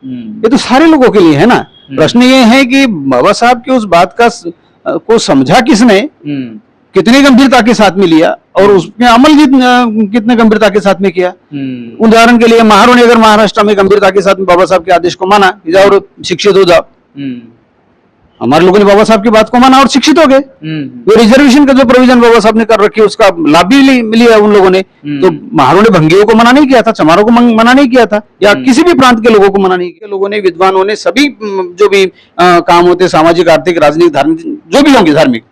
ये तो सारे लोगों के लिए है ना। प्रश्न ये है कि बाबा साहब की उस बात का को समझा किसने, कितनी गंभीरता के साथ में लिया और उसमें अमल कितने गंभीरता के साथ में किया। उदाहरण के लिए महारों ने अगर महाराष्ट्र में गंभीरता के साथ बाबा साहब के आदेश को माना कि जाओ और शिक्षित हो जाओ, हमारे लोगों ने बाबा साहब की बात को माना और शिक्षित हो गए। वो रिजर्वेशन का जो प्रोविजन बाबा साहब ने कर रखी है उसका लाभ भी लिया उन लोगों ने। तो महारों ने भंगियों को मना नहीं किया था, चमारों को मना नहीं किया था, या किसी भी प्रांत के लोगों को मना नहीं किया। लोगों ने, विद्वानों ने, सभी जो भी काम होते, सामाजिक, आर्थिक, राजनीतिक, धार्मिक, जो भी होंगे धार्मिक,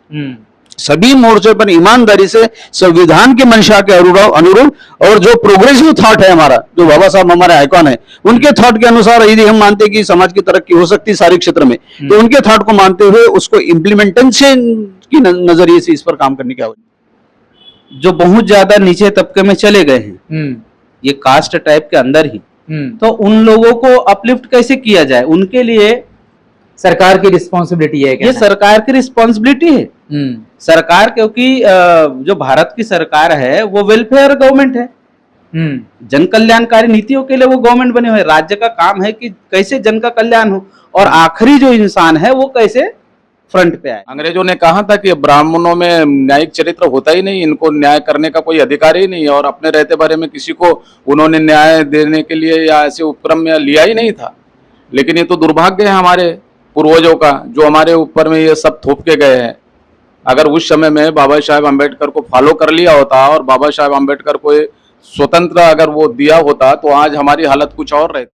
सभी मोर्चे पर ईमानदारी से संविधान के मंशा के अनुरूप और जो प्रोग्रेसिव थॉट है हमारा, जो बाबा साहब हमारे आइकॉन है, उनके थॉट के अनुसार यदि हम मानते हैं कि समाज की तरक्की हो सकती है सारे क्षेत्र में, तो उनके थॉट को मानते हुए उसको इम्प्लीमेंटेशन की नजरिए से इस पर काम करने की आवश्यकता। जो बहुत ज्यादा नीचे तबके में चले गए हैं, ये कास्ट टाइप के अंदर ही, तो उन लोगों को अपलिफ्ट कैसे किया जाए, उनके लिए सरकार की रिस्पॉन्सिबिलिटी है। ये सरकार की रिस्पॉन्सिबिलिटी है। सरकार, क्योंकि जो भारत की सरकार है वो वेलफेयर गवर्नमेंट है, जन कल्याणकारी नीतियों के लिए वो गवर्नमेंट बने हुए। राज्य का काम है कि कैसे जन का कल्याण हो और आखिरी जो इंसान है वो कैसे फ्रंट पे आए। अंग्रेजों ने कहा था कि ब्राह्मणों में न्यायिक चरित्र होता ही नहीं, इनको न्याय करने का कोई अधिकार ही नहीं, और अपने रहते बारे में किसी को उन्होंने न्याय देने के लिए या ऐसे उपक्रम में लिया ही नहीं था। लेकिन ये तो दुर्भाग्य है हमारे पूर्वजों का, जो हमारे ऊपर में ये सब थोप के गए हैं। अगर उस समय में बाबा साहेब अम्बेडकर को फॉलो कर लिया होता और बाबा साहेब अम्बेडकर को स्वतंत्र अगर वो दिया होता तो आज हमारी हालत कुछ और रहती।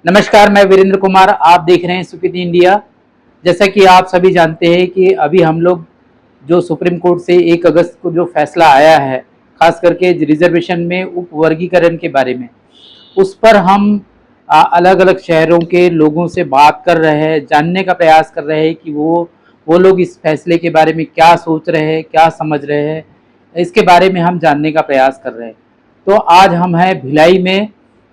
नमस्कार, मैं वीरेंद्र कुमार, आप देख रहे हैं सुकृति इंडिया। जैसा कि आप सभी जानते हैं कि अभी हम लोग जो सुप्रीम कोर्ट से 1 अगस्त को जो फैसला आया है, खास करके रिजर्वेशन में उप वर्गीकरण के बारे में, उस पर हम अलग अलग शहरों के लोगों से बात कर रहे हैं, जानने का प्रयास कर रहे हैं कि वो लोग इस फैसले के बारे में क्या सोच रहे हैं, क्या समझ रहे हैं, इसके बारे में हम जानने का प्रयास कर रहे हैं। तो आज हम हैं भिलाई में,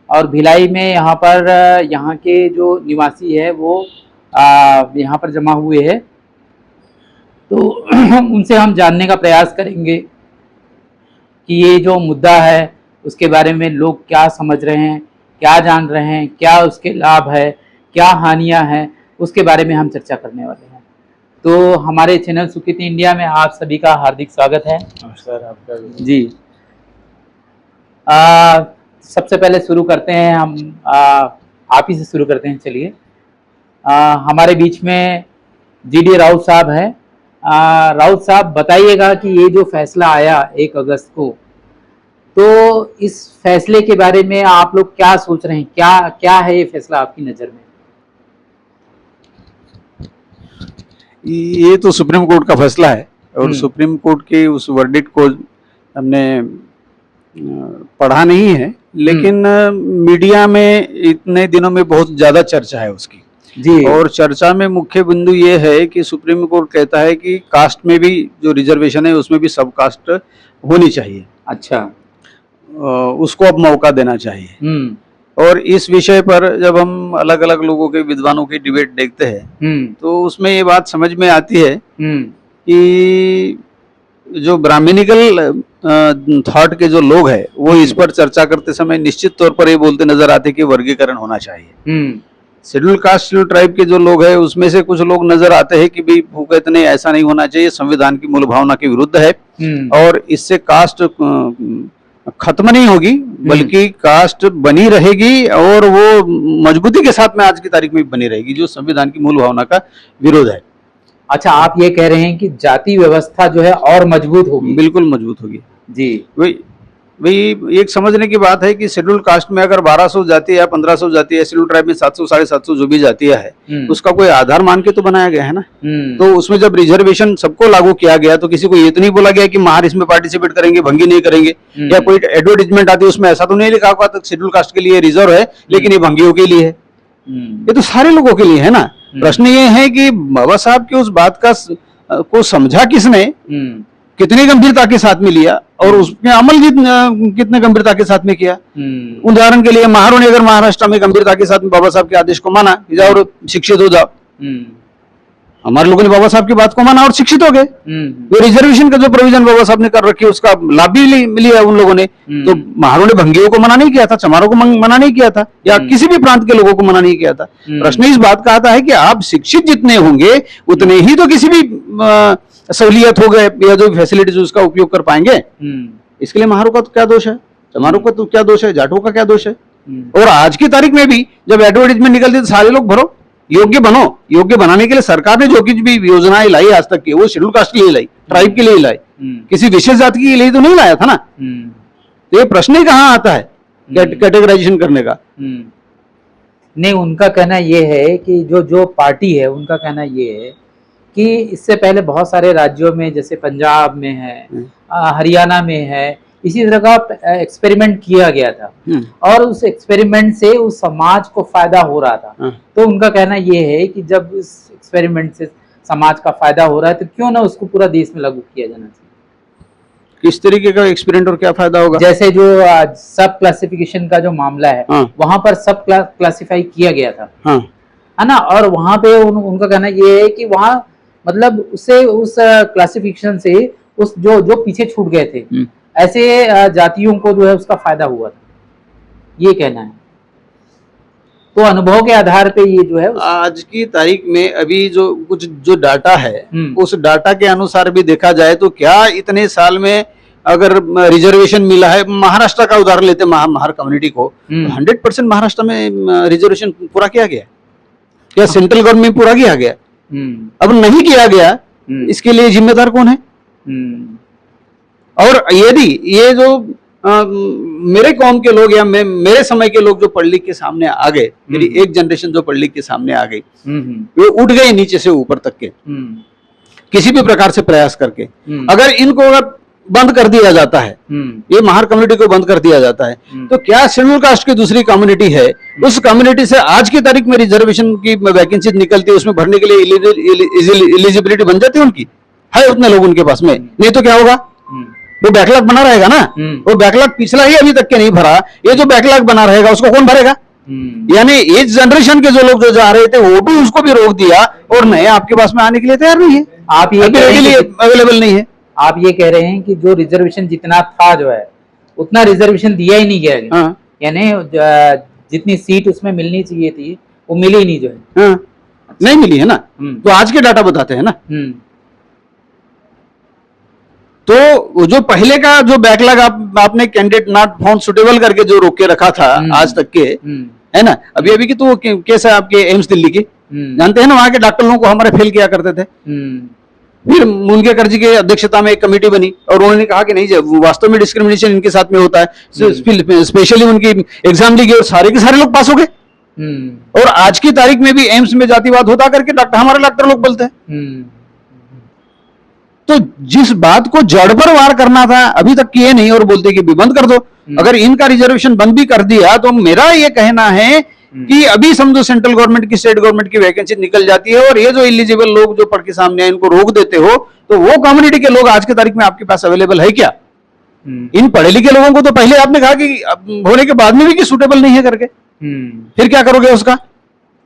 और भिलाई में यहाँ पर यहाँ के जो निवासी है वो यहाँ पर जमा हुए हैं, तो उनसे हम जानने का प्रयास करेंगे कि ये जो मुद्दा है उसके बारे में लोग क्या समझ रहे हैं, क्या जान रहे हैं, क्या उसके लाभ है, क्या हानियां हैं, उसके बारे में हम चर्चा करने वाले हैं। तो हमारे चैनल सुकृति इंडिया में आप सभी का हार्दिक स्वागत है। नमस्कार, आपका भी। जी, सबसे पहले शुरू करते हैं हम, आप ही से शुरू करते हैं। चलिए, हमारे बीच में जीडी राउत साहब है। राउत साहब, बताइएगा कि ये जो फैसला आया 1 अगस्त को, तो इस फैसले के बारे में आप लोग क्या सोच रहे हैं, क्या है ये फैसला आपकी नज़र में? ये तो सुप्रीम कोर्ट का फैसला है और सुप्रीम कोर्ट के उस वर्डिक्ट को हमने पढ़ा नहीं है, लेकिन मीडिया में इतने दिनों में बहुत ज्यादा चर्चा है उसकी जी। और चर्चा में मुख्य बिंदु ये है कि सुप्रीम कोर्ट कहता है कि कास्ट में भी जो रिजर्वेशन है उसमें भी सब कास्ट होनी चाहिए। अच्छा, उसको अब मौका देना चाहिए। और इस विषय पर जब हम अलग अलग लोगों के, विद्वानों की डिबेट देखते हैं तो उसमें ये बात समझ में आती है कि जो ब्राह्मणिकल थॉट के जो लोग हैं वो इस पर चर्चा करते समय निश्चित तौर पर ये बोलते नजर आते हैं कि वर्गीकरण होना चाहिए। शेड्यूल कास्ट, शेड्यूल ट्राइब के जो लोग हैं उसमें से कुछ लोग नजर आते हैं कि भाई वो कहते नहीं, ऐसा नहीं होना चाहिए, संविधान की मूल भावना के विरुद्ध है और इससे कास्ट खत्म नहीं होगी बल्कि कास्ट बनी रहेगी और वो मजबूती के साथ में आज की तारीख में बनी रहेगी, जो संविधान की मूल भावना का विरोध है। अच्छा, आप ये कह रहे हैं कि जाति व्यवस्था जो है और मजबूत होगी? बिल्कुल मजबूत होगी जी। वही एक समझने की बात है कि शेड्यूल कास्ट में अगर 1200 जाति या 1500 जाति है, शेड्यूल ट्राइब में 700 750 जो भी जातियां है उसका कोई आधार मान के तो बनाया गया है ना। तो उसमें जब रिजर्वेशन सबको लागू किया गया तो किसी को ये तो नहीं बोला गया कि महार इसमें पार्टिसिपेट करेंगे, भंगी नहीं करेंगे, या कोई एडवर्टीजमेंट आती है उसमें ऐसा तो नहीं लिखा हुआ तो शेड्यूल कास्ट के लिए रिजर्व है लेकिन ये भंगियों के लिए है। ये तो सारे लोगों के लिए है ना। प्रश्न ये है कि बाबा साहब की उस बात का को समझा किसने, कितनी गंभीरता के साथ में लिया और उसमें अमल कितने गंभीरता के साथ में किया। उदाहरण के लिए महारों ने अगर महाराष्ट्र में गंभीरता के साथ में बाबा साहब के आदेश को माना कि जाओ और शिक्षित हो जाओ, हमारे लोगों ने बाबा साहब की बात को माना और शिक्षित हो गए। वो रिजर्वेशन का जो प्रोविजन बाबा साहब ने कर रखी है उसका लाभ भी लिया उन लोगों ने। तो महारों ने भंगियों को मना नहीं किया था, चमारों को मना नहीं किया था, या किसी भी प्रांत के लोगों को मना नहीं किया था। प्रश्न इस बात का आता है कि आप शिक्षित जितने होंगे उतने ही तो किसी भी सहूलियत हो गए या जो फैसिलिटीज उसका उपयोग कर पाएंगे। इसके लिए महारों का तो क्या दोष है, चमारों का तो क्या दोष है, जाटों का क्या दोष है। और आज की तारीख में भी जब एडवर्टाइजमेंट निकलती है तो सारे लोग भरो, योग्य बनो। योग्य बनाने के लिए सरकार ने जो कुछ भी योजनाएं लाई आज तक की वो शेड्यूल कास्ट के लिए लाई, ट्राइब के लिए लाई, किसी विशेष जाति के लिए तो नहीं लाया था ना। तो ये प्रश्न ही कहाँ आता है कैटेगराइजेशन करने का। नहीं, उनका कहना ये है कि जो पार्टी है उनका कहना ये है कि इससे पहले बहुत सारे राज्यों में जैसे पंजाब में है, हरियाणा में है, इसी तरह का एक्सपेरिमेंट किया गया था और उस एक्सपेरिमेंट से उस समाज को फायदा हो रहा था। तो उनका कहना यह है कि जब इस एक्सपेरिमेंट से समाज का फायदा हो रहा है तो क्यों ना उसको पूरा देश में लागू किया जाना चाहिए। किस तरीके का एक्सपेरिमेंट और क्या फायदा होगा? जैसे जो सब क्लासिफिकेशन का जो मामला है वहां पर सब क्लासिफाई किया गया था, है ना। और वहां पे उनका कहना ये है कि वहां मतलब उससे उस क्लासिफिकेशन से उस जो पीछे छूट गए थे ऐसे जातियों को जो है उसका फायदा हुआ था, ये कहना है। तो अनुभव के आधार पे ये जो है आज की तारीख में अभी जो डाटा है उस डाटा के अनुसार भी देखा जाए तो क्या इतने साल में अगर रिजर्वेशन मिला है, महाराष्ट्र का उदाहरण लेते महार कम्युनिटी को, 100% महाराष्ट्र में रिजर्वेशन पूरा किया गया या सेंट्रल गवर्नमेंट पूरा किया गया? अब नहीं किया गया, इसके लिए जिम्मेदार कौन है? और यदि ये जो मेरे कौम के लोग या मेरे समय के लोग जो पढ़ लिख के सामने आ गए, मेरी एक जनरेशन जो पढ़ लिख के सामने आ गई, वे उठ गए नीचे से ऊपर तक के किसी भी प्रकार से प्रयास करके। अगर इनको बंद कर दिया जाता है, ये महार कम्युनिटी को बंद कर दिया जाता है, तो क्या शेड्यूल कास्ट की दूसरी कम्युनिटी है उस कम्युनिटी से आज की तारीख में रिजर्वेशन की वैकेंसी निकलती है, उसमें भरने के लिए एलिजिबिलिटी बन जाती है उनकी, है उतने लोग उनके पास में, नहीं तो क्या होगा? वो बैकलॉग बना रहेगा ना। वो बैकलॉग पिछला ही अभी तक के नहीं भरा, ये जो बैकलॉग बना रहेगा उसको कौन भरेगा? यानी इस जनरेशन के जो लोग जो जा रहे थे वो भी उसको भी रोक दिया और नए आपके पास में आने के लिए तैयार नहीं है, आप ये अवेलेबल नहीं है। आप ये कह रहे हैं कि जो रिजर्वेशन जितना था जो है उतना रिजर्वेशन दिया ही नहीं गया, यानी जितनी सीट उसमें मिलनी चाहिए थी वो मिली ही नहीं जो है। नहीं मिली है ना, तो आज के डाटा बताते हैं ना। तो जो पहले का जो बैकलॉग आपने कैंडिडेट नॉट फाउंड सुटेबल करके जो रोक के रखा था आज तक के, है ना। अभी की तो केस है आपके एम्स दिल्ली की, जानते हैं ना, वहां के डॉक्टर लोगों को हमारे फेल किया करते थे। फिर मुनगे करजी की अध्यक्षता में एक कमेटी बनी और उन्होंने कहा कि नहीं, वास्तव में डिस्क्रिमिनेशन इनके साथ में होता है, स्पेशली उनकी एग्जाम ली गई और सारे के सारे लोग पास हो गए। और आज की तारीख में भी एम्स में जातिवाद होता करके हमारे डॉक्टर लोग बोलते हैं। तो जिस बात को जड़ पर वार करना था अभी तक किए नहीं और बोलते कि भी बंद कर दो। अगर इनका रिजर्वेशन बंद भी कर दिया तो मेरा ये कहना है कि अभी समझो सेंट्रल गवर्नमेंट की, स्टेट गवर्नमेंट की वैकेंसी निकल जाती है और ये जो एलिजिबल लोग जो पढ़ के सामने इनको रोक देते हो, तो वो कम्युनिटी के लोग आज की तारीख में आपके पास अवेलेबल है क्या? इन पढ़े लिखे लोगों को तो पहले आपने कहा कि होने के बाद में भी कि सूटेबल नहीं है करके, फिर क्या करोगे उसका?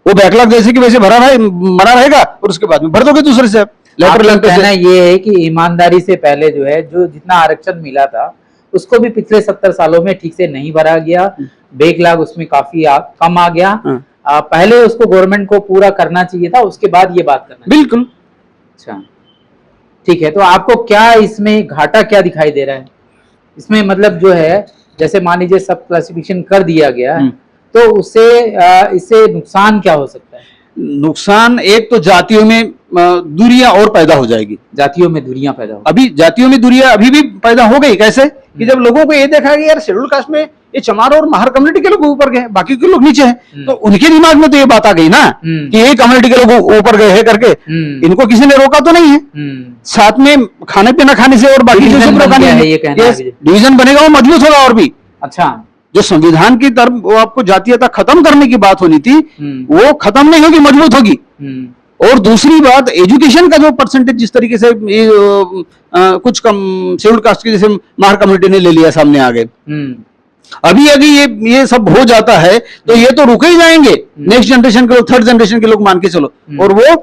वो बैकलॉग जैसे कि वैसे बना रहेगा और उसके बाद में भर दोगे दूसरे से। कहना ये है कि ईमानदारी से पहले जो है जो जितना आरक्षण मिला था उसको भी पिछले 70 सालों में ठीक से नहीं भरा गया, बैकलॉग उसमें काफी कम आ गया। पहले उसको गवर्नमेंट को पूरा करना चाहिए था, उसके बाद ये बात करना। बिल्कुल। अच्छा, ठीक है। तो आपको क्या इसमें घाटा क्या दिखाई दे रहा है इसमें? मतलब जो है जैसे मान लीजिए सब क्लासिफिकेशन कर दिया गया तो उससे इससे नुकसान क्या हो सकता है? नुकसान एक तो जातियों में दूरियां और पैदा हो जाएगी। जातियों में दूरियां पैदा हो, अभी जातियों में दूरियां अभी भी पैदा हो गई। कैसे? कि जब लोगों को ये देखा कि यार शेड्यूल कास्ट में ये चमार और महार कम्युनिटी के लोग ऊपर गए, बाकी के लोग नीचे हैं, तो उनके दिमाग में तो ये बात आ गई ना कि ये कम्युनिटी के लोग ऊपर गए हैं करके। इनको किसी ने रोका तो नहीं है। साथ में खाने पीना खाने से और बाकी डिवीजन बनेगा, वो मजबूत होगा और भी। अच्छा, जो संविधान की तरफ वो आपको जातीयता खत्म करने की बात होनी थी वो खत्म नहीं होगी, मजबूत होगी। और दूसरी बात, एजुकेशन का जो परसेंटेज जिस तरीके से कुछ कम शेड्यूल कास्ट की जैसे महार कम्युनिटी ने ले लिया, सामने आ गए। अभी अभी ये सब हो जाता है तो ये तो रुके ही जाएंगे। नेक्स्ट जनरेशन के लोग, थर्ड जनरेशन के लोग मान के चलो, और वो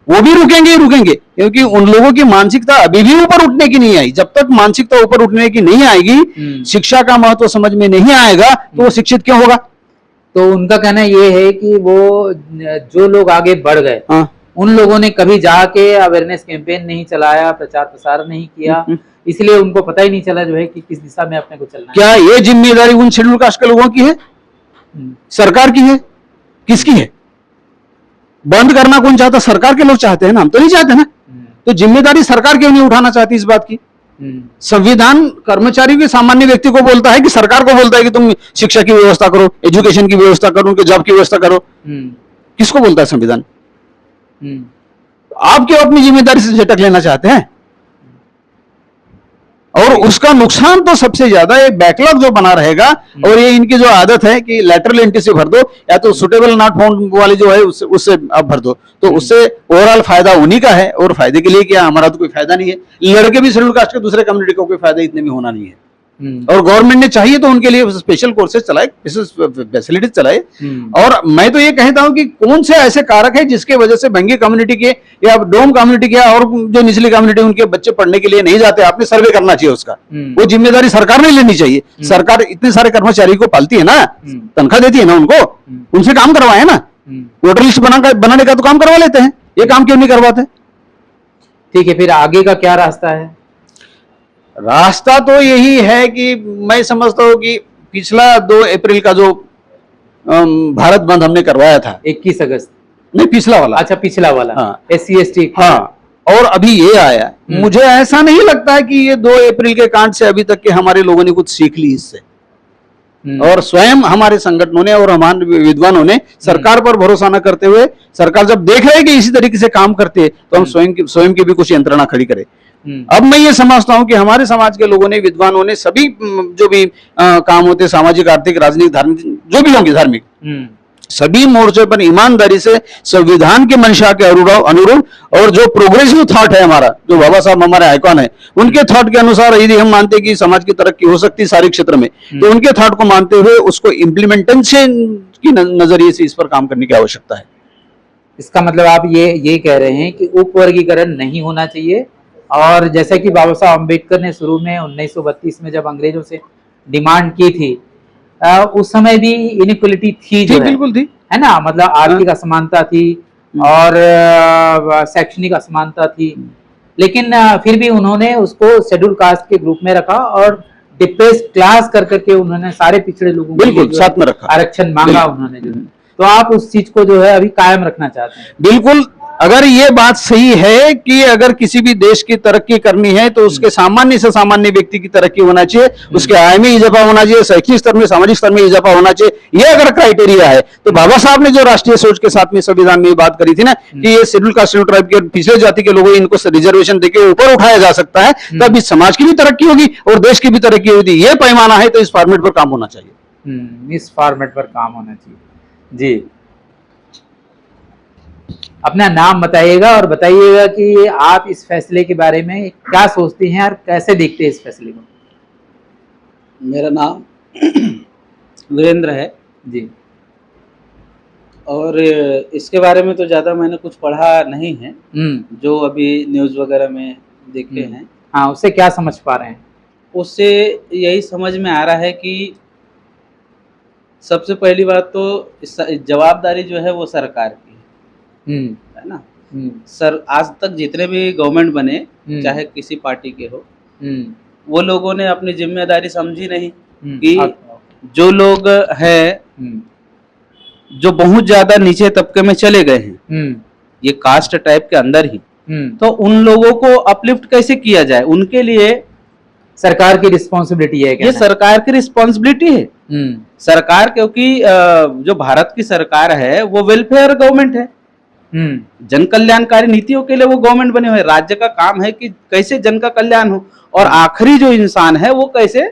वो भी रुकेंगे ही रुकेंगे, क्योंकि उन लोगों की मानसिकता अभी भी ऊपर उठने की नहीं आई। जब तक मानसिकता ऊपर उठने की नहीं आएगी, शिक्षा का महत्व समझ में नहीं आएगा, तो वो शिक्षित क्यों होगा? तो उनका कहना ये है कि वो जो लोग आगे बढ़ गए, हाँ। उन लोगों ने कभी जाके अवेयरनेस कैंपेन नहीं चलाया, प्रचार प्रसार नहीं किया, इसलिए उनको पता ही नहीं चला जो है कि किस दिशा में अपने को चलना है। क्या ये जिम्मेदारी उन शेड्यूल कास्ट के लोगों की है, सरकार की है, किसकी है? बंद करना कौन चाहता? सरकार के लोग चाहते हैं ना, हम तो नहीं चाहते ना। तो जिम्मेदारी सरकार क्यों नहीं उठाना चाहती इस बात की? संविधान कर्मचारी के सामान्य व्यक्ति को बोलता है कि सरकार को बोलता है कि तुम शिक्षा की व्यवस्था करो, एजुकेशन की व्यवस्था करो, उनके जॉब की व्यवस्था करो। किसको बोलता है संविधान? आप क्यों अपनी जिम्मेदारी से झटक लेना चाहते हैं? और उसका नुकसान तो सबसे ज्यादा ये बैकलॉग जो बना रहेगा, और ये इनकी जो आदत है कि लेटरल एंट्री से भर दो, या तो सुटेबल नॉट फाउंड वाली जो है उससे आप भर दो, तो उससे ओवरऑल फायदा उन्हीं का है, और फायदे के लिए क्या, हमारा तो कोई फायदा नहीं है। लड़के भी शेड्यूल कास्ट के दूसरे कम्युनिटी को कोई फायदा इतने में होना नहीं है। और गवर्नमेंट ने चाहिए तो उनके लिए स्पेशल कोर्सेज चलाए, फैसिलिटीज चलाए। और मैं तो ये कहता हूं कि कौन से ऐसे कारक है जिसके वजह से बंगी कम्युनिटी के या डोम कम्युनिटी के और जो निचली कम्युनिटी उनके बच्चे पढ़ने के लिए नहीं जाते, आपने सर्वे करना चाहिए उसका। वो जिम्मेदारी सरकार ने लेनी चाहिए। सरकार इतने सारे कर्मचारी को पालती है ना, तनख्वाह देती है ना उनको, उनसे काम करवाए ना। वोटर लिस्ट बनाने का तो काम करवा लेते हैं, ये काम क्यों नहीं करवाते? ठीक है, फिर आगे का क्या रास्ता है? रास्ता तो यही है कि मैं समझता हूं कि पिछला 2 अप्रैल का जो भारत बंद हमने करवाया था, 21 अगस्त नहीं पिछला वाला, अच्छा पिछला वाला, हाँ। SC ST, हाँ, और अभी ये आया, मुझे ऐसा नहीं लगता है कि ये 2 अप्रैल के कांड से अभी तक के हमारे लोगों ने कुछ सीख ली इससे। और स्वयं हमारे संगठनों ने और हमारे विद्वानों ने सरकार पर भरोसा न करते हुए, सरकार जब देख रहे कि इसी तरीके से काम करते हैं, तो हम स्वयं की भी कुछ यंत्रणा खड़ी करें। अब मैं ये समझता हूं कि हमारे समाज के लोगों ने, विद्वानों ने, सभी जो भी काम होते, सामाजिक, आर्थिक, राजनीतिक, धार्मिक, जो भी होंगे धार्मिक, सभी मोर्चे पर ईमानदारी से संविधान के मंशा के अनुरूप और जो प्रोग्रेसिव थॉट है हमारा, जो बाबा साहब हमारे आइकॉन है, उनके थॉट के अनुसार यदि हम मानते हैं कि समाज की तरक्की हो सकती है सारे क्षेत्र में, तो उनके थॉट को मानते हुए उसको इम्प्लीमेंटेशन की नजरिए से इस पर काम करने की आवश्यकता है। इसका मतलब आप ये कह रहे हैं कि उपवर्गीकरण नहीं होना चाहिए, और जैसा कि बाबा साहब अम्बेडकर ने शुरू में 1932 में जब अंग्रेजों से डिमांड की थी, उस समय भी इनइक्वलिटी थी, जो बिल्कुल थी, है ना, मतलब आर्थिक असमानता थी और शैक्षणिक असमानता थी, लेकिन फिर भी उन्होंने उसको शेड्यूल कास्ट के ग्रुप में रखा और डिप्रेस्ड क्लास कर करके उन्होंने सारे पिछड़े लोगों को साथ में रखा, आरक्षण मांगा उन्होंने जो है। तो आप उस चीज को जो है अभी कायम रखना चाहते हैं? बिल्कुल। अगर ये बात सही है कि अगर किसी भी देश की तरक्की करनी है तो उसके सामान्य से सामान्य व्यक्ति की तरक्की होना चाहिए, उसके आय में इजाफा होना चाहिए, शैक्षिक स्तर में, सामाजिक स्तर में इजाफा होना चाहिए, ये अगर क्राइटेरिया है, तो बाबा साहब ने जो राष्ट्रीय सोच के साथ में संविधान में बात करी थी ना कि ये शेड्यूल कास्ट, शेड्यूल ट्राइब के पिछले जाति के लोगों इनको रिजर्वेशन देके ऊपर उठाया जा सकता है, तब इस समाज की भी तरक्की होगी और देश की भी तरक्की होगी। ये पैमाना है, तो इस फॉर्मेट पर काम होना चाहिए। इस फॉर्मेट पर काम होना चाहिए। जी, अपना नाम बताइएगा और बताइएगा कि आप इस फैसले के बारे में क्या सोचते हैं और कैसे देखते हैं इस फैसले को। मेरा नाम वीरेंद्र है जी, और इसके बारे में तो ज़्यादा मैंने कुछ पढ़ा नहीं है, जो अभी न्यूज़ वगैरह में देखे हैं। हाँ, उससे क्या समझ पा रहे हैं? उससे यही समझ में आ रहा है कि सबसे पहली बात तो जवाबदारी जो है वो सरकार की है ना। सर, आज तक जितने भी गवर्नमेंट बने, चाहे किसी पार्टी के हो, वो लोगों ने अपनी जिम्मेदारी समझी नहीं कि जो लोग हैं जो बहुत ज्यादा नीचे तबके में चले गए हैं, ये कास्ट टाइप के अंदर ही, तो उन लोगों को अपलिफ्ट कैसे किया जाए, उनके लिए सरकार की रिस्पॉन्सिबिलिटी है। ये सरकार की रिस्पॉन्सिबिलिटी है। सरकार, क्योंकि जो भारत की सरकार है वो वेलफेयर गवर्नमेंट है, जन कल्याणकारी नीतियों के लिए वो गवर्नमेंट बने हुए। राज्य का काम है कि कैसे जन का कल्याण हो और आखिरी जो इंसान है वो कैसे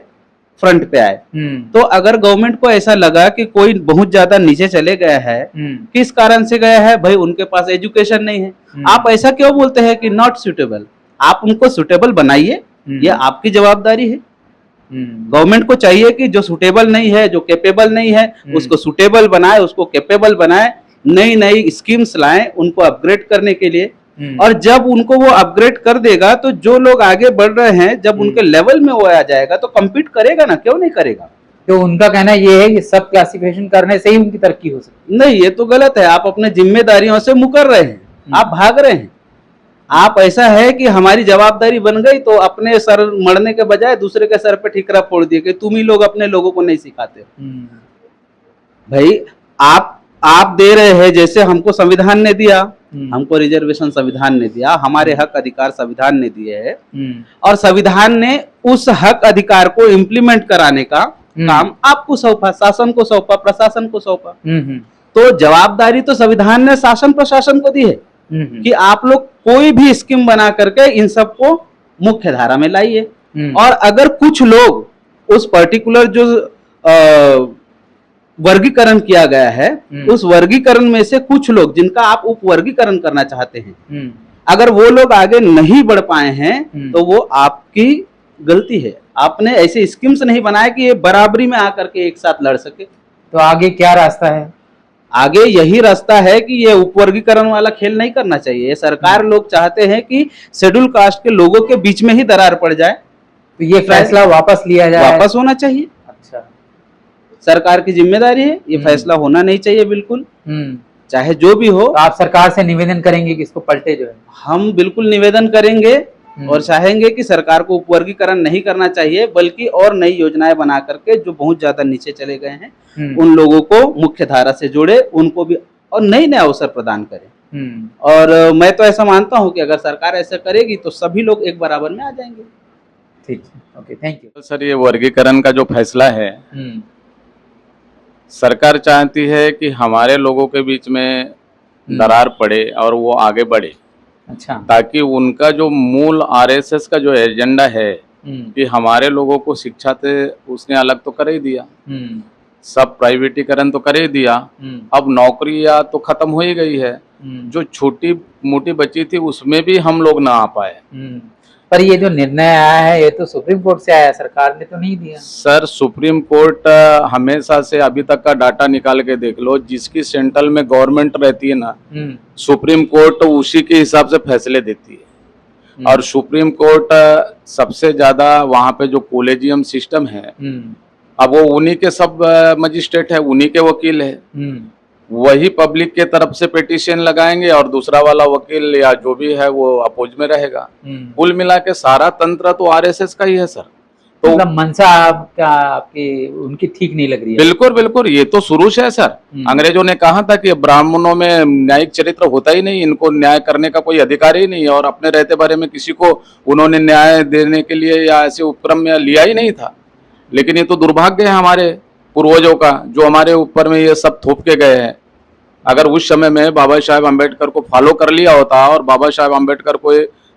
फ्रंट पे आए। तो अगर गवर्नमेंट को ऐसा लगा कि कोई बहुत ज्यादा नीचे चले गया है, किस कारण से गया है, भाई उनके पास एजुकेशन नहीं है, आप ऐसा क्यों बोलते हैं कि नॉट सुटेबल? आप उनको सुटेबल बनाइए, ये आपकी जवाबदारी है। गवर्नमेंट को चाहिए कि जो सुटेबल नहीं है, जो कैपेबल नहीं है, उसको सुटेबल बनाए, उसको कैपेबल बनाए, नई नई स्कीम्स लाएं, उनको अपग्रेड करने के लिए और जब उनको वो अपग्रेड कर देगा तो जो लोग आगे बढ़ रहे हैं जब उनके लेवल में वो आ जाएगा तो कम्पीट करेगा ना, क्यों नहीं करेगा। तो उनका कहना ये है कि सब क्लासिफिकेशन करने से ही उनकी तरक्की हो सकती नहीं, ये तो गलत है। आप अपने जिम्मेदारियों से मुकर रहे हैं, आप भाग रहे हैं। आप ऐसा है कि हमारी जवाबदारी बन गई तो अपने सर मरने के बजाय दूसरे के सर पे ठीकरा फोड़ दिए कि तुम ही लोग अपने लोगों को नहीं सिखाते। भाई आप दे रहे हैं, जैसे हमको संविधान ने दिया, हमको रिजर्वेशन संविधान ने दिया, हमारे हक अधिकार संविधान ने दिए हैं और संविधान ने उस हक अधिकार को इम्प्लीमेंट कराने का काम आपको सौंपा, शासन को सौंपा, प्रशासन को सौंपा। तो जवाबदारी तो संविधान ने शासन प्रशासन को दी है कि आप लोग कोई भी स्कीम बना करके इन सबको मुख्य धारा में लाइए। और अगर कुछ लोग उस पर्टिकुलर जो वर्गीकरण किया गया है उस वर्गीकरण में से कुछ लोग जिनका आप उपवर्गीकरण करना चाहते हैं, अगर वो लोग आगे नहीं बढ़ पाए हैं तो वो आपकी गलती है। आपने ऐसे स्कीम्स नहीं बनाए कि ये बराबरी में आकर के एक साथ लड़ सके। तो आगे क्या रास्ता है? आगे यही रास्ता है कि ये उपवर्गीकरण वाला खेल नहीं करना चाहिए। सरकार लोग चाहते हैं कि शेड्यूल कास्ट के लोगों के बीच में ही दरार पड़ जाए, तो ये फैसला वापस लिया जाए, वापस होना चाहिए। अच्छा, सरकार की जिम्मेदारी है, ये फैसला होना नहीं चाहिए बिल्कुल, चाहे जो भी हो। तो आप सरकार से निवेदन करेंगे कि इसको पलटे जो है? हम बिल्कुल निवेदन करेंगे और चाहेंगे कि सरकार को उपवर्गीकरण नहीं करना चाहिए बल्कि और नई योजनाएं बना करके जो बहुत ज्यादा नीचे चले गए हैं उन लोगों को मुख्य धारा से जोड़े, उनको भी और नए नए अवसर प्रदान करें। और मैं तो ऐसा मानता हूं कि अगर सरकार ऐसा करेगी तो सभी लोग एक बराबर में आ जाएंगे। ठीक, ओके, थैंक यू। सर, ये वर्गीकरण का जो फैसला है, सरकार चाहती है कि हमारे लोगों के बीच में दरार पड़े और वो आगे बढ़े। अच्छा, ताकि उनका जो मूल आरएसएस का जो एजेंडा है कि हमारे लोगों को शिक्षा से उसने अलग तो कर ही दिया, सब प्राइवेटीकरण तो कर ही दिया, अब नौकरियां तो खत्म हो ही गई है, जो छोटी मोटी बची थी उसमें भी हम लोग ना आ पाए। पर ये जो निर्णय आया है ये तो सुप्रीम कोर्ट से आया, सरकार ने तो नहीं दिया। सर, सुप्रीम कोर्ट हमेशा से अभी तक का डाटा निकाल के देख लो, जिसकी सेंट्रल में गवर्नमेंट रहती है ना, सुप्रीम कोर्ट उसी के हिसाब से फैसले देती है। और सुप्रीम कोर्ट सबसे ज्यादा वहां पे जो कोलेजियम सिस्टम है, अब वो उन्हीं के सब मजिस्ट्रेट है, उन्हीं के वकील है, वही पब्लिक के तरफ से पिटीशन लगाएंगे और दूसरा वाला वकील या जो भी है वो अपोज में रहेगा। कुल मिला के सारा तंत्र तो आरएसएस का ही है सर। तो मतलब मंशा आपकी उनकी ठीक नहीं लग रही है? बिल्कुल बिल्कुल, ये तो शुरू से है सर। अंग्रेजों ने कहा था कि ब्राह्मणों में न्यायिक चरित्र होता ही नहीं, इनको न्याय करने का कोई अधिकार ही नहीं है और अपने रहते बारे में किसी को उन्होंने न्याय देने के लिए या ऐसे उपक्रम में लिया ही नहीं था। लेकिन ये तो दुर्भाग्य है हमारे पूर्वजों का, जो हमारे ऊपर में ये सब थोप के गए हैं। अगर उस समय में बाबा साहेब अम्बेडकर को फॉलो कर लिया होता और बाबा साहेब अम्बेडकर को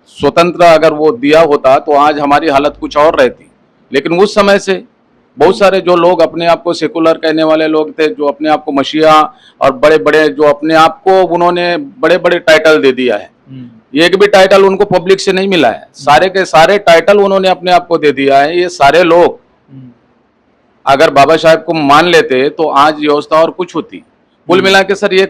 स्वतंत्र अगर वो दिया होता तो आज हमारी हालत कुछ और रहती। लेकिन उस समय से बहुत सारे जो लोग अपने आप को सेकुलर कहने वाले लोग थे, जो अपने आप को मसीहा और बड़े बड़े जो अपने आप को उन्होंने बड़े बड़े टाइटल दे दिया है, एक भी टाइटल उनको पब्लिक से नहीं मिला है, सारे के सारे टाइटल उन्होंने अपने आप को दे दिया है। ये सारे लोग अगर बाबा साहेब को मान लेते तो आज व्यवस्था और कुछ होती। कुल मिला के सर, ये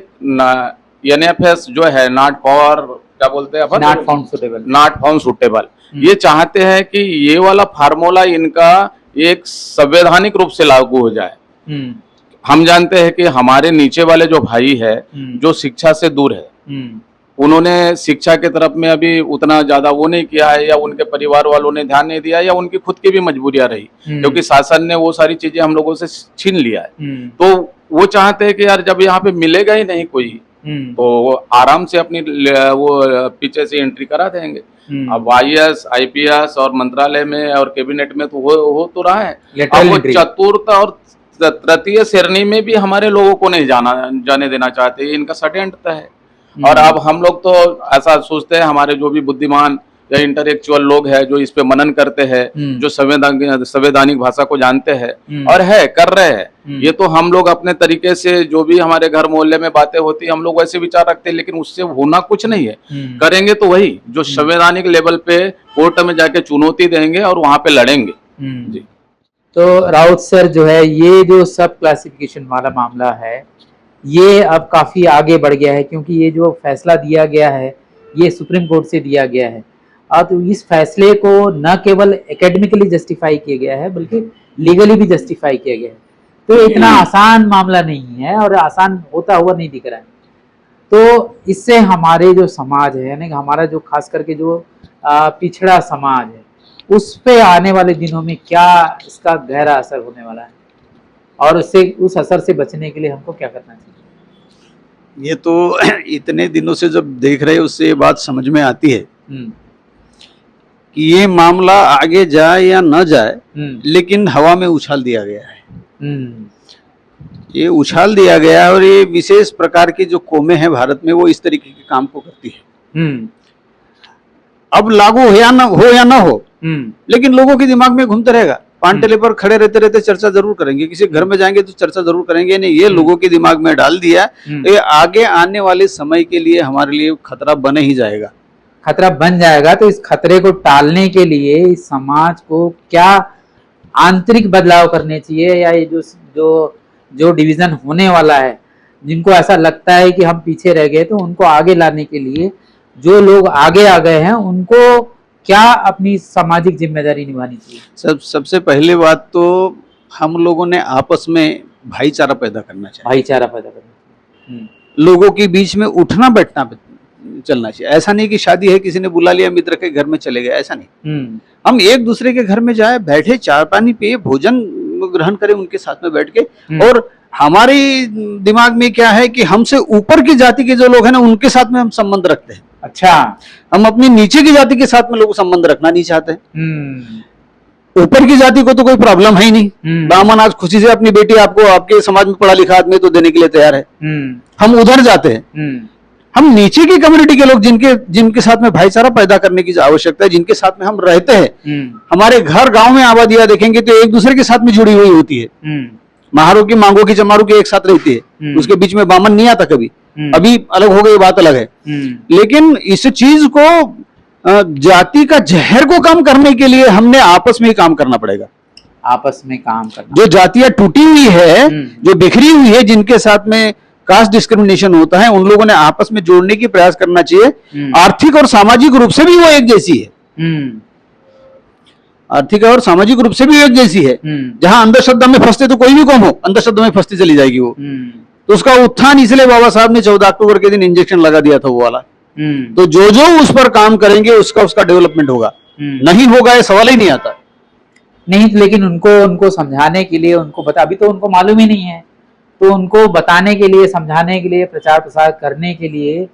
NFS जो है, नॉट फॉर क्या बोलते हैं अपन, not found suitable, not found suitable, ये चाहते हैं कि ये वाला फार्मूला इनका एक संवैधानिक रूप से लागू हो जाए। हम जानते हैं कि हमारे नीचे वाले जो भाई है जो शिक्षा से दूर है, उन्होंने शिक्षा के तरफ में अभी उतना ज्यादा वो नहीं किया है, या उनके परिवार वालों ने ध्यान नहीं दिया, या उनकी खुद की भी मजबूरियां रही, क्योंकि शासन ने वो सारी चीजें हम लोगों से छीन लिया है। तो वो चाहते हैं कि यार जब यहाँ पे मिलेगा ही नहीं कोई, तो वो आराम से अपनी वो पीछे से एंट्री करा देंगे। अब IAS IPS और मंत्रालय में और कैबिनेट में तो हो तो रहा है। अब वो चतुर्थ और तृतीय श्रेणी में भी हमारे लोगों को नहीं जाने देना चाहते, इनका षड्यंत्र है। और अब हम लोग तो ऐसा सोचते हैं, हमारे जो भी बुद्धिमान या इंटेलेक्चुअल लोग हैं जो इस पे मनन करते हैं, जो संवैधानिक भाषा को जानते हैं और कर रहे हैं, ये तो हम लोग अपने तरीके से जो भी हमारे घर मोहल्ले में बातें होती है हम लोग वैसे विचार रखते हैं, लेकिन उससे होना कुछ नहीं है। करेंगे तो वही जो संवैधानिक लेवल पे कोर्ट में जाके चुनौती देंगे और वहां पे लड़ेंगे। जी, तो राउत सर जो है, ये जो सब क्लासिफिकेशन वाला मामला है ये अब काफी आगे बढ़ गया है, क्योंकि ये जो फैसला दिया गया है ये सुप्रीम कोर्ट से दिया गया है। और तो इस फैसले को न केवल एकेडमिकली जस्टिफाई किया गया है बल्कि लीगली भी जस्टिफाई किया गया है। तो ये इतना आसान मामला नहीं है और आसान होता हुआ नहीं दिख रहा है। तो इससे हमारे जो समाज है, यानी हमारा जो खास करके जो पिछड़ा समाज है, उस पे आने वाले दिनों में क्या इसका गहरा असर होने वाला है और उससे उस असर से बचने के लिए हमको क्या करना चाहिए? ये तो इतने दिनों से जब देख रहे उससे ये बात समझ में आती है कि ये मामला आगे जाए या न जाए, लेकिन हवा में उछाल दिया गया है। ये उछाल दिया गया है और ये विशेष प्रकार की जो कौमें हैं भारत में वो इस तरीके के काम को करती है। अब लागू हो या ना हो, लेकिन लोगों के दिमाग में घूमते रहेगा। पानटेले पर खड़े रहते रहते चर्चा जरूर करेंगे, किसी घर में जाएंगे तो चर्चा जरूर करेंगे। नहीं, ये लोगों के दिमाग में डाल दिया, ये आगे आने वाले समय के लिए हमारे लिए खतरा बने ही जाएगा। खतरा बन जाएगा। तो इस खतरे को टालने के लिए इस समाज को क्या आंतरिक बदलाव करने चाहिए, या ये जो डिवीजन होने वाला है, जिनको ऐसा लगता है कि हम पीछे रह गए, तो उनको आगे लाने के लिए जो लोग आगे आ गए हैं उनको क्या अपनी सामाजिक जिम्मेदारी निभानी चाहिए? सबसे पहले बात तो हम लोगों ने आपस में भाईचारा पैदा करना चाहिए। भाईचारा पैदा करना, लोगों के बीच में उठना बैठना चलना चाहिए। ऐसा नहीं कि शादी है किसी ने बुला लिया मित्र के घर में चले गए, ऐसा नहीं। हम एक दूसरे के घर में जाए, बैठे, चाय पानी पिए, भोजन ग्रहण करें उनके साथ में बैठ के। और हमारे दिमाग में क्या है कि हमसे ऊपर की जाति के जो लोग हैं ना, उनके साथ में हम संबंध रखते हैं। अच्छा, हम अपनी नीचे की जाति के साथ में लोग संबंध रखना नहीं चाहते हैं। ऊपर की जाति को तो कोई प्रॉब्लम है ही नहीं। ब्राह्मण आज खुशी से अपनी बेटी आपको आपके समाज में पढ़ा लिखा आदमी तो देने के लिए तैयार है। हम उधर जाते हैं। हम नीचे की कम्युनिटी के लोग जिनके साथ में भाईचारा पैदा करने की आवश्यकता है, जिनके साथ में हम रहते हैं, हमारे घर गांव में आबादियां देखेंगे तो एक दूसरे के साथ में जुड़ी हुई होती है। महारों की, मांगों की, चमारों की एक साथ रहती है। उसके बीच में बामन नहीं आता कभी। अभी अलग हो गई, बात अलग है। लेकिन इस चीज को, जाति का जहर को कम करने के लिए हमने आपस में ही काम करना पड़ेगा। आपस में काम करना। जो जातियां टूटी हुई है, जो बिखरी हुई है, जिनके साथ में कास्ट डिस्क्रिमिनेशन होता है, उन लोगों ने आपस में जोड़ने की प्रयास करना चाहिए। आर्थिक और सामाजिक रूप से भी वो एक जैसी है। आर्थिक और सामाजिक रूप से भी एक जैसी है। जहां अंधश्रद्धा में फंसते तो कोई भी कौम हो, अंधश्रद्धा में फंसती चली जाएगी वो। तो उसका उत्थान इसलिए बाबा साहब ने 14 अक्टूबर के दिन इंजेक्शन लगा दिया था वो वाला। तो जो उस पर काम करेंगे उसका डेवलपमेंट होगा। नहीं होगा ये सवाल ही नहीं आता। नहीं, लेकिन उनको समझाने के लिए, उनको बता, अभी तो उनको मालूम ही नहीं है, तो उनको बताने के लिए, समझाने के लिए, प्रचार प्रसार करने के लिए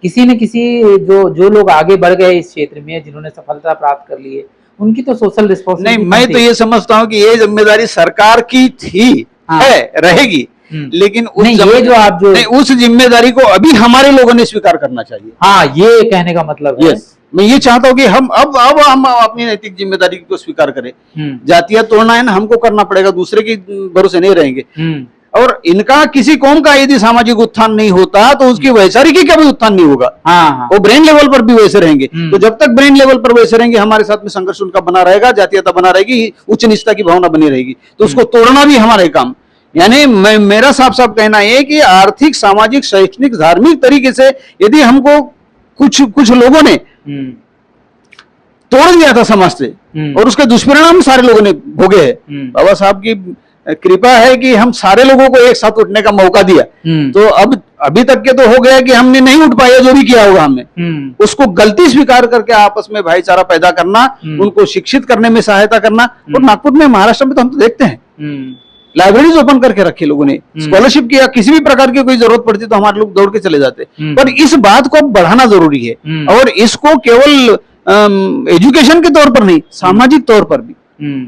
किसी न किसी जो लोग आगे बढ़ गए इस क्षेत्र में, जिन्होंने सफलता प्राप्त कर ली है, उनकी तो सोशल रिस्पॉन्सिबिलिटी। नहीं, मैं तो ये समझता हूँ कि ये जिम्मेदारी सरकार की थी, है, रहेगी। लेकिन उस जिम्मेदारी को अभी हमारे लोगों ने स्वीकार करना चाहिए। हाँ, ये कहने का मतलब है। मैं ये चाहता हूँ कि हम अब हम अपनी नैतिक जिम्मेदारी को स्वीकार करें। जातियां तोड़ना है ना, हमको करना पड़ेगा, दूसरे की भरोसे नहीं रहेंगे। और इनका किसी कौम का यदि सामाजिक उत्थान नहीं होता तो उसकी वैचारिकी का भी उत्थान नहीं होगा। वो ब्रेन लेवल पर भी वैसे रहेंगे। तो जब तक ब्रेन लेवल पर वैसे रहेंगे, हमारे साथ में संघर्ष उनका बना रहेगा, जातीयता बना रहेगी, उच्च नीचता की भावना बनी रहेगी। तो उसको तोड़ना भी हमारा काम। यानी मेरा साफ साफ कहना है कि आर्थिक, सामाजिक, शैक्षणिक, धार्मिक तरीके से यदि हमको कुछ लोगों ने तोड़ दिया था समाज से, और उसके दुष्परिणाम सारे लोगों ने भोगे हैं। बाबा साहब की कृपा है कि हम सारे लोगों को एक साथ उठने का मौका दिया। तो अब अभी तक के तो हो गया कि हमने नहीं उठ पाया, जो भी किया होगा हमने, उसको गलती स्वीकार करके आपस में भाईचारा पैदा करना, उनको शिक्षित करने में सहायता करना। और नागपुर में, महाराष्ट्र में तो हम तो देखते हैं लाइब्रेरीज ओपन करके रखी लोगों ने, स्कॉलरशिप किया, किसी भी प्रकार की कोई जरूरत पड़ती तो हमारे लोग दौड़ के चले जाते। पर इस बात को बढ़ाना जरूरी है, और इसको केवल एजुकेशन के तौर पर नहीं, सामाजिक तौर पर भी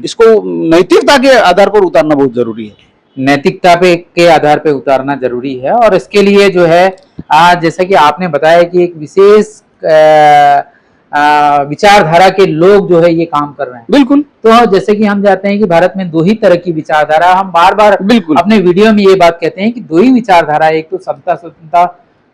इसको नैतिकता के आधार पर उतारना बहुत जरूरी है। नैतिकता के आधार पे उतारना जरूरी है। और इसके लिए जो है, आज जैसा कि आपने बताया कि एक विशेष विचारधारा के लोग जो है ये काम कर रहे हैं। बिल्कुल। तो जैसे कि हम जानते हैं कि भारत में 2 ही तरह की विचारधारा, हम बार बार अपने वीडियो में ये बात कहते हैं कि 2 ही विचारधारा है। एक तो समता स्वतंत्रता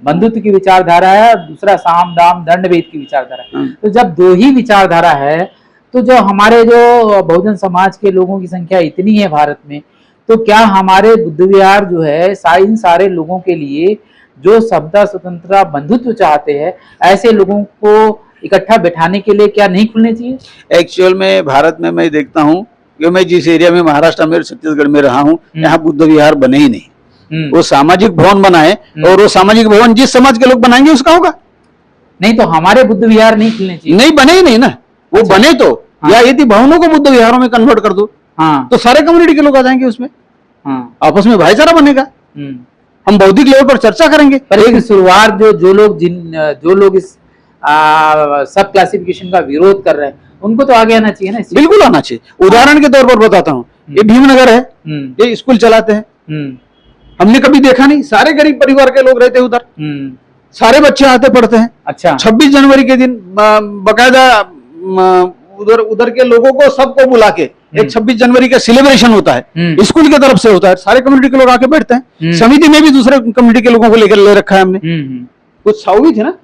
बंधुत्व की विचारधारा है, दूसरा साम दाम दंड भेद की विचारधारा है। तो जब 2 ही विचारधारा है, तो जो हमारे जो बहुजन समाज के लोगों की संख्या इतनी है भारत में, तो क्या हमारे बुद्ध विहार जो है इन सारे लोगों के लिए जो समता स्वतंत्रता बंधुत्व चाहते हैं, ऐसे लोगों को इकट्ठा बैठाने के लिए क्या नहीं खुलने चाहिए? एक्चुअल में भारत में मैं देखता हूँ कि मैं जिस एरिया में महाराष्ट्र में और छत्तीसगढ़ में रहा हूँ, यहाँ बुद्ध विहार बने ही नहीं। वो सामाजिक भवन बनाए, और वो सामाजिक भवन जिस समाज के लोग बनाएंगे उसका होगा। नहीं तो हमारे बुद्ध विहार नहीं खुलने चाहिए? नहीं, बने ही नहीं ना। वो अच्छा। बने तो हाँ। या यदि भवनों को बुद्ध विहारों में कन्वर्ट कर दो, हाँ तो सारे कम्युनिटी के लोग आ जाएंगे उसमें, हाँ। आपस में भाईचारा बनेगा। हम बौद्धिक लेवल पर चर्चा करेंगे। पर इसकी शुरुआत जो लोग इस सब क्लासिफिकेशन का विरोध कर रहे हैं, उनको तो आगे आना चाहिए ना इससे। बिल्कुल आना चाहिए। उदाहरण के तौर पर बताता हूँ, ये भीमनगर है, ये स्कूल चलाते हैं, हमने कभी देखा नहीं, सारे गरीब परिवार के लोग रहते हैं उधर, सारे बच्चे आते पढ़ते हैं। अच्छा। 26 जनवरी के दिन बकायदा उधर के लोगों को सबको बुला के एक 26 जनवरी का सेलिब्रेशन होता है, स्कूल की तरफ से होता है, सारे कम्युनिटी के लोग आके बैठते हैं। समिति में भी दूसरे कम्युनिटी के लोगों को लेकर ले रखा है हमने। कुछ साउ भी थे ना,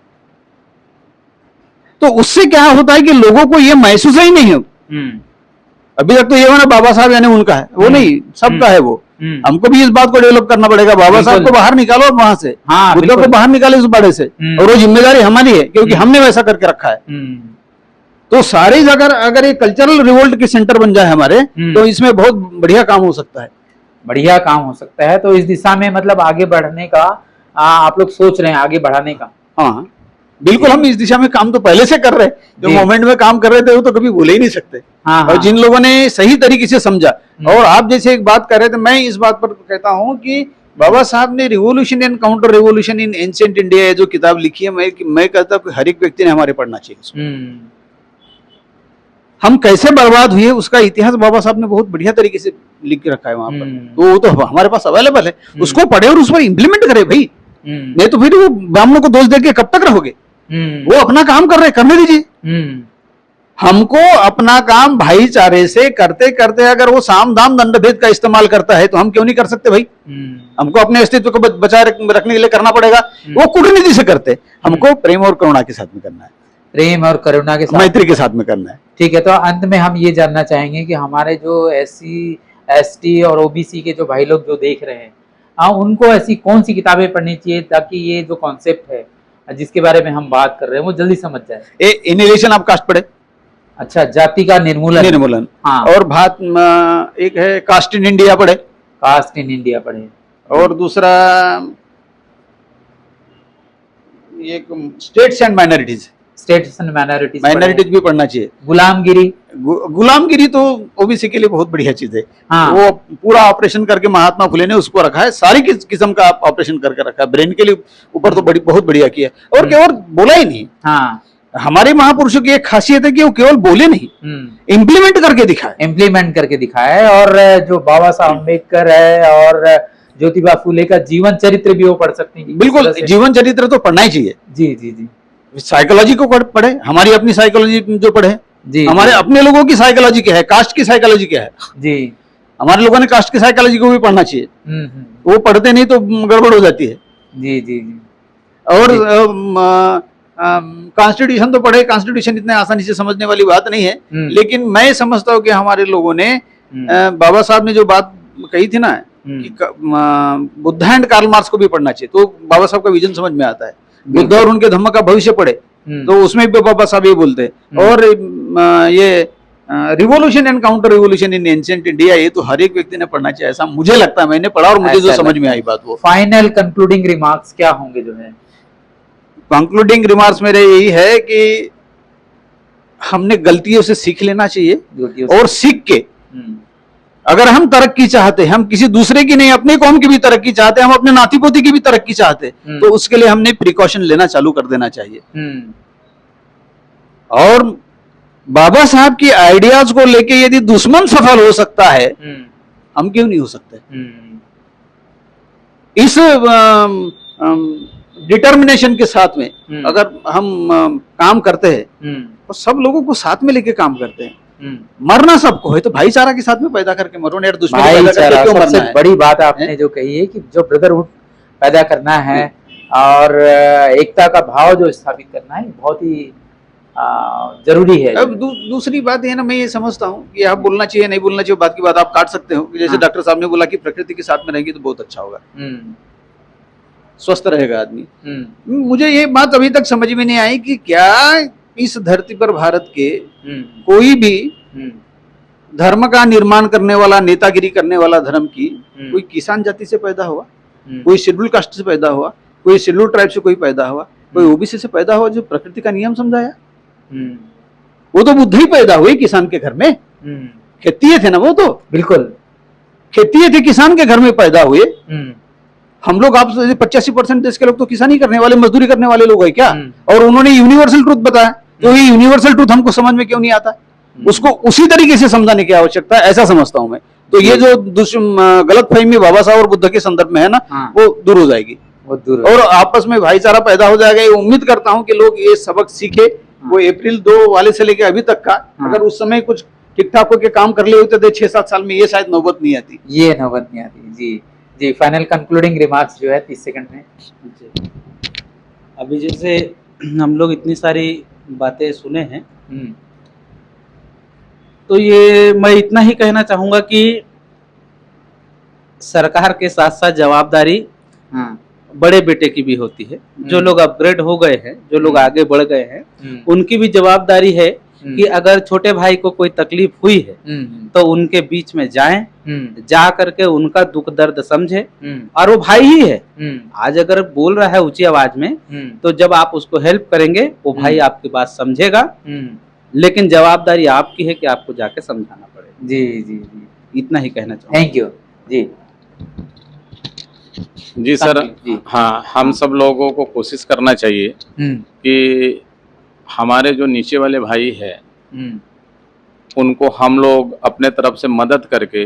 तो उससे क्या होता है कि लोगों को ये महसूस ही नहीं है। अभी तक तो ये ना बाबा साहब यानी उनका है, वो नहीं, सबका है वो। हमको भी इस बात को डेवलप करना पड़ेगा। बाबा साहब को बाहर निकालो वहां से, हाँ, बुद्ध को बाहर निकाले उस बाड़े से, और वो जिम्मेदारी हमारी है क्योंकि हमने वैसा करके रखा है। तो सारी जगह अगर ये कल्चरल रिवोल्ट के सेंटर बन जाए हमारे, तो इसमें बहुत बढ़िया काम हो सकता है। बढ़िया काम हो सकता है। तो इस दिशा में मतलब आगे बढ़ने का आप लोग सोच रहे हैं, आगे बढ़ाने का? हाँ बिल्कुल, हम इस दिशा में काम तो पहले से कर रहे हैं। जो मोमेंट में काम कर रहे थे वो तो कभी बोले ही नहीं सकते। हाँ, और जिन लोगों ने सही तरीके से समझा, और आप जैसे एक बात कर रहे थे, मैं इस बात पर कहता हूं कि बाबा साहब ने revolution and counter revolution in ancient India जो किताब लिखी है, मैं कहता हूं कि हर एक व्यक्ति ने हमारे पढ़ना चाहिए। हम कैसे बर्बाद हुए उसका इतिहास बाबा साहब ने बहुत बढ़िया तरीके से लिख के रखा है वहां पर, तो वो तो हमारे पास अवेलेबल है। उसको पढ़े और उस पर इंप्लीमेंट करे भाई, नहीं तो फिर वो ब्राह्मणों को दोष देके कब तक रहोगे? वो अपना काम कर रहे, करने दीजिए। हमको अपना काम भाईचारे से करते करते अगर वो साम दाम दंड भेद का इस्तेमाल करता है तो हम क्यों नहीं कर सकते भाई? हमको अपने अस्तित्व को बचाए रखने के लिए करना पड़ेगा। वो कूटनीति से करते, हमको प्रेम और करुणा के साथ में करना है, प्रेम और करुणा के साथ, मैत्री के साथ में करना है। ठीक है। तो अंत में हम ये जानना चाहेंगे कि हमारे जो SC ST और OBC के जो भाई लोग जो देख रहे हैं, उनको ऐसी कौन सी किताबें पढ़नी चाहिए ताकि ये जो कॉन्सेप्ट है जिसके बारे में हम बात कर रहे हैं वो जल्दी समझ जाए? एनिहिलेशन ऑफ कास्ट पढ़े। अच्छा, जाति का निर्मूलन। हाँ। और एक है कास्ट इन इंडिया पढ़े। कास्ट इन इंडिया पढ़े। और दूसरा एक states and minorities. States and minorities भी पढ़ना चाहिए। गुलामगिरी तो ओबीसी के लिए बहुत बढ़िया चीज है। हाँ। वो पूरा ऑपरेशन करके महात्मा फुले ने उसको रखा है, सारी किस्म का ऑपरेशन करके रखा है, ब्रेन के लिए ऊपर तो बहुत बढ़िया किया, और केवल बोला ही नहीं। हाँ। हमारे महापुरुषों की एक खासियत है कि वो केवल बोले नहीं, इम्प्लीमेंट करके दिखाए। और जो बाबा साहब अम्बेडकर है और ज्योतिबा फुले का जीवन चरित्र भी वो पढ़ सकते हैं। बिल्कुल, जीवन चरित्र तो पढ़ना ही चाहिए। जी जी जी। साइकोलॉजी को पढ़े, हमारी अपनी साइकोलॉजी जो पढ़े जी, हमारे अपने लोगों की साइकोलॉजी क्या है, कास्ट की साइकोलॉजी क्या है जी, हमारे लोगों ने कास्ट की साइकोलॉजी को भी पढ़ना चाहिए। वो पढ़ते नहीं तो गड़बड़ हो जाती है। जी जी जी। और कॉन्स्टिट्यूशन तो पढ़े, कॉन्स्टिट्यूशन इतने आसानी से समझने वाली बात नहीं है, लेकिन मैं समझता हूँ कि हमारे लोगों ने बाबा साहब ने जो बात कही थी ना कि बुद्धा एंड कार्ल मार्क्स को भी पढ़ना चाहिए, तो बाबा साहब का विजन समझ में आता है। बुद्ध और उनके धम्म का भविष्य पढ़े तो उसमें भी बाबा साहब ये बोलते हैं। और ये revolution and counter revolution in ancient India, ये तो हर एक व्यक्ति ने पढ़ना चाहिए, ऐसा मुझे लगता है। मैंने पढ़ा और मुझे जो समझ में आई बात वो। फाइनल कंक्लूडिंग रिमार्क्स क्या होंगे जो है? कंक्लूडिंग रिमार्क्स मेरे यही है कि हमने गलतियों से सीख लेना चाहिए, और सीख के अगर हम तरक्की चाहते हैं, हम किसी दूसरे की नहीं अपने कौम की भी तरक्की चाहते हैं, हम अपने नाती पोती की भी तरक्की चाहते हैं, तो उसके लिए हमने प्रिकॉशन लेना चालू कर देना चाहिए। और बाबा साहब की आइडियाज को लेके यदि दुश्मन सफल हो सकता है, हम क्यों नहीं हो सकते? इस डिटर्मिनेशन के साथ में अगर हम काम करते हैं तो सब लोगों को साथ में लेके काम करते हैं। मरना सबको है तो भाईचारा के साथ में पैदा करके मरो, यार दुश्मनी पैदा करके क्यों मरना है? बड़ी बात आपने जो कही है कि जो ब्रदरहुड पैदा करना है और एकता का भाव जो स्थापित करना है, बहुत ही जरूरी है। अब दूसरी बात है ना, मैं ये समझता हूँ कि आप बोलना चाहिए नहीं बोलना चाहिए बात की बात आप काट सकते हो। जैसे डॉक्टर साहब ने बोला कि प्रकृति के साथ में रहेंगे तो बहुत अच्छा होगा। स्वस्थ रहेगा आदमी। मुझे ये बात अभी तक समझ में नहीं आई कि क्या इस धरती पर भारत के कोई भी धर्म का निर्माण करने वाला, नेतागिरी करने वाला धर्म की कोई किसान जाति से पैदा हुआ, कोई शेड्यूल कास्ट से पैदा हुआ, कोई शेड्यूल ट्राइब से कोई पैदा हुआ, कोई ओबीसी से पैदा हुआ जो प्रकृति का नियम समझाया? वो तो बुद्ध ही पैदा हुए किसान के घर में, खेतीय थे ना वो तो, बिल्कुल खेतीय थे, किसान के घर में पैदा हुए। हम लोग आप 85% देश के लोग तो किसानी करने वाले, मजदूरी करने वाले लोग है क्या? और उन्होंने यूनिवर्सल ट्रूथ बताया, तो ये यूनिवर्सल ट्रूथ हमको समझ में क्यों नहीं आता? उसको उसी तरीके से समझाने की आवश्यकता है, ऐसा समझता हूं मैं। तो ये जो गलतफहमी बाबा साहब और बुद्ध के संदर्भ में है ना, वो दूर हो जाएगी और आपस में भाईचारा पैदा हो जाएगा। ये उम्मीद करता हूं कि लोग ये सबक सीखे। वो अप्रैल 2 वाले से लेके अभी तक का अगर उस समय कुछ ठीक ठाक होकर काम कर ले होते थे 6-7 साल में, ये शायद नौबत नहीं आती। ये नौबत नहीं आती। जी जी, फाइनल कंक्लूडिंग रिमार्क्स जो है 30 सेकंड में। अभी जैसे हम लोग इतनी सारी बातें सुने हैं, तो ये मैं इतना ही कहना चाहूंगा कि सरकार के साथ साथ जवाबदारी बड़े बेटे की भी होती है। जो लोग अपग्रेड हो गए हैं, जो लोग आगे बढ़ गए हैं, उनकी भी जवाबदारी है कि अगर छोटे भाई को कोई तकलीफ हुई है तो उनके बीच में जाएं, जा करके उनका दुख दर्द समझे। और वो भाई ही है, आज अगर बोल रहा है ऊंची आवाज में, तो जब आप उसको हेल्प करेंगे वो भाई आपकी बात समझेगा, लेकिन जवाबदारी आपकी है कि आपको जाके समझाना पड़ेगा। जी जी जी, इतना ही कहना चाहूँगा। Thank you. जी जी सर, हाँ, हम सब लोगों को कोशिश करना चाहिए कि हमारे जो नीचे वाले भाई है उनको हम लोग अपने तरफ से मदद करके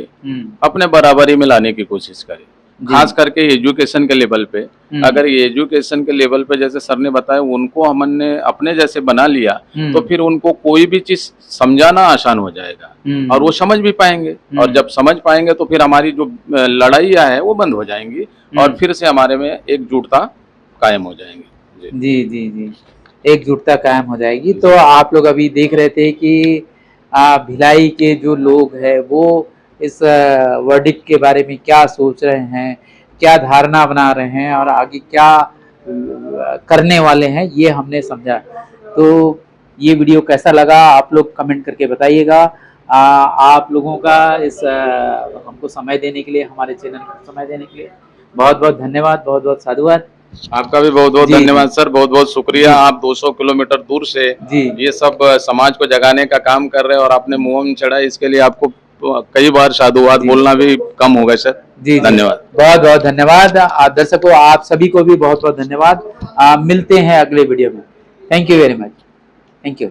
अपने बराबरी में लाने की कोशिश करें। खास करके एजुकेशन के लेवल पे, अगर ये एजुकेशन के लेवल पे जैसे सर ने बताया उनको हमने अपने जैसे बना लिया तो फिर उनको कोई भी चीज समझाना आसान हो जाएगा और वो समझ भी पाएंगे। और जब समझ पाएंगे तो फिर हमारी जो लड़ाइयाँ है वो बंद हो जाएंगी और फिर से हमारे में एकजुटता कायम हो जाएंगी। जी जी जी, एकजुटता कायम हो जाएगी। तो आप लोग अभी देख रहे थे कि भिलाई के जो लोग हैं वो इस वर्डिक्ट के बारे में क्या सोच रहे हैं, क्या धारणा बना रहे हैं और आगे क्या करने वाले हैं, ये हमने समझा। तो ये वीडियो कैसा लगा आप लोग कमेंट करके बताइएगा। आप लोगों का इस हमको समय देने के लिए, हमारे चैनल को समय देने के लिए बहुत बहुत धन्यवाद, बहुत बहुत साधुवाद। आपका भी बहुत बहुत धन्यवाद सर, बहुत बहुत शुक्रिया। आप 200 किलोमीटर दूर से ये सब समाज को जगाने का काम कर रहे हैं और आपने मुंह में चढ़ा, इसके लिए आपको कई बार साधुवाद बोलना भी कम हो गया सर। जी धन्यवाद, बहुत बहुत धन्यवाद। दर्शकों आप सभी को भी बहुत बहुत धन्यवाद। मिलते हैं अगले वीडियो में। Thank you very much. Thank you.